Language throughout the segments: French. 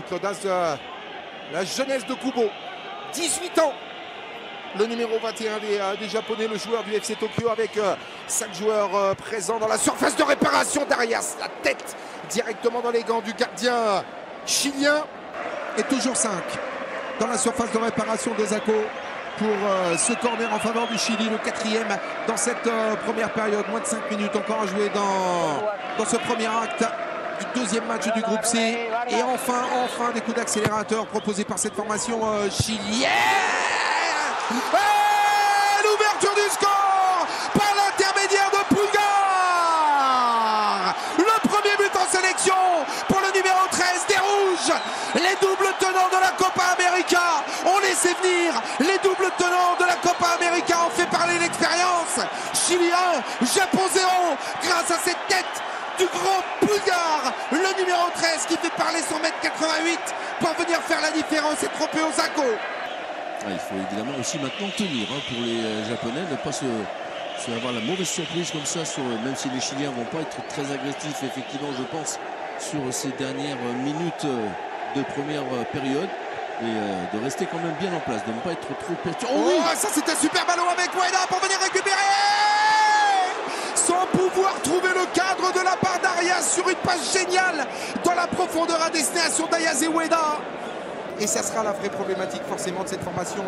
avec l'audace de la jeunesse de Kubo. 18 ans. Le numéro 21 des Japonais, le joueur du FC Tokyo, avec 5 joueurs présents dans la surface de réparation. Darias, la tête directement dans les gants du gardien chilien. Et toujours 5 dans la surface de réparation de Zako pour ce corner en faveur du Chili, le 4e dans cette première période. Moins de 5 minutes encore à jouer dans ce premier acte du deuxième match du groupe C. Et enfin des coups d'accélérateur proposés par cette formation chilienne. L'ouverture du score par l'intermédiaire de Pulgar. Le premier but en sélection pour le numéro 13 des Rouges. Les doubles tenants de la Copa América ont laissé venir. Les doubles tenants de la Copa América ont fait parler l'expérience. Chili 1, Japon 0, grâce à cette tête du grand Pulgar, le numéro 13 qui fait parler son 1m88 pour venir faire la différence et tromper Osako. Il faut évidemment aussi maintenant tenir pour les Japonais, ne pas avoir la mauvaise surprise comme ça, même si les Chiliens ne vont pas être très agressifs, effectivement, je pense, sur ces dernières minutes de première période. Et de rester quand même bien en place, de ne pas être trop perturbé. Oh oui, ça c'est un super ballon avec Ueda pour venir récupérer, sans pouvoir trouver le cadre de la part d'Arias sur une passe géniale dans la profondeur à destination d'Ayase Ueda. Et ça sera la vraie problématique forcément de cette formation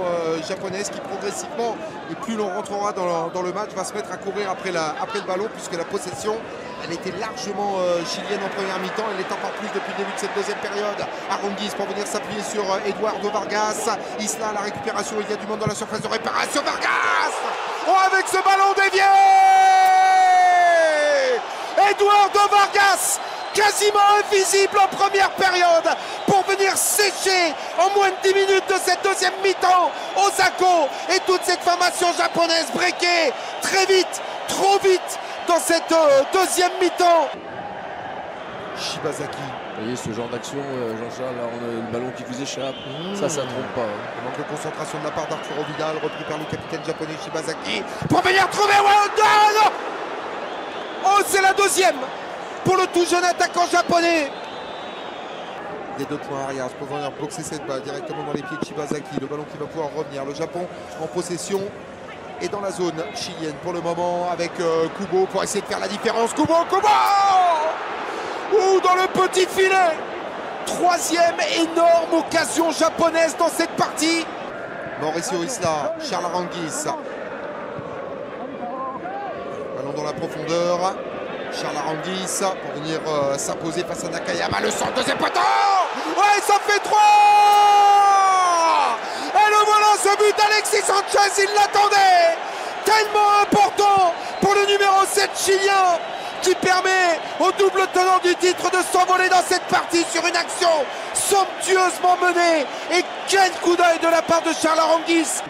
japonaise qui progressivement, et plus l'on rentrera dans le match, va se mettre à courir après le ballon, puisque la possession, elle était largement chilienne en première mi-temps. Elle est encore plus depuis le début de cette deuxième période. Arongis pour venir s'appuyer sur Eduardo Vargas. Isla, la récupération, il y a du monde dans la surface de réparation. Vargas, avec ce ballon dévié, Eduardo Vargas, quasiment invisible en première période, pour venir sécher en moins de 10 minutes de cette deuxième mi-temps Osako et toute cette formation japonaise breakée très vite, trop vite dans cette deuxième mi-temps. Shibazaki. Vous voyez ce genre d'action, Jean-Charles, là on a le ballon qui vous échappe, ça trompe pas. Manque de concentration de la part d'Arturo Vidal, repris par le capitaine japonais Shibazaki pour venir trouver Wanda. Oh, c'est la deuxième pour le tout jeune attaquant japonais. Des 2 points arrière pour venir boxer cette balle directement dans les pieds de Shibazaki. Le ballon qui va pouvoir revenir. Le Japon en possession et dans la zone chilienne pour le moment avec Kubo pour essayer de faire la différence. Kubo ou dans le petit filet. 3e énorme occasion japonaise dans cette partie. Mauricio Isla, Charles Arongis. Ballon dans la profondeur. Charles Arongis pour venir s'imposer face à Nakayama. Le centre, deuxième poteau. Ouais, ça fait 3. Et le voilà, ce but d'Alexis Sanchez, il l'attendait. Tellement important pour le numéro 7 chilien, qui permet au double tenant du titre de s'envoler dans cette partie sur une action somptueusement menée. Et quel coup d'œil de la part de Charles Arongis.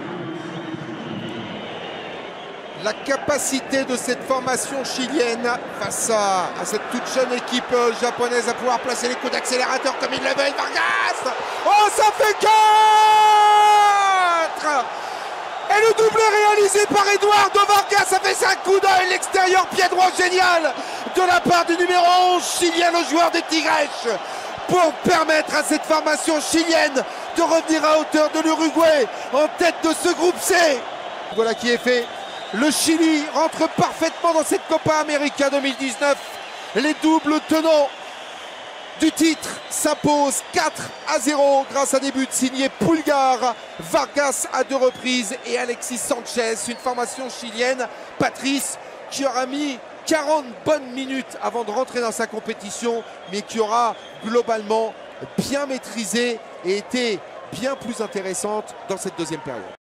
La capacité de cette formation chilienne face à cette toute jeune équipe japonaise à pouvoir placer les coups d'accélérateur comme il le veut. Vargas. Oh, ça fait 4. Et le doublé réalisé par Eduardo Vargas, ça fait 5 coups d'œil, l'extérieur pied droit génial de la part du numéro 11 chilien, le joueur des Tigres, pour permettre à cette formation chilienne de revenir à hauteur de l'Uruguay en tête de ce groupe C. Voilà qui est fait. Le Chili rentre parfaitement dans cette Copa América 2019. Les doubles tenants du titre s'imposent 4-0 grâce à des buts signés Pulgar, Vargas à 2 reprises et Alexis Sanchez. Une formation chilienne, Patrice, qui aura mis 40 bonnes minutes avant de rentrer dans sa compétition, mais qui aura globalement bien maîtrisé et été bien plus intéressante dans cette deuxième période.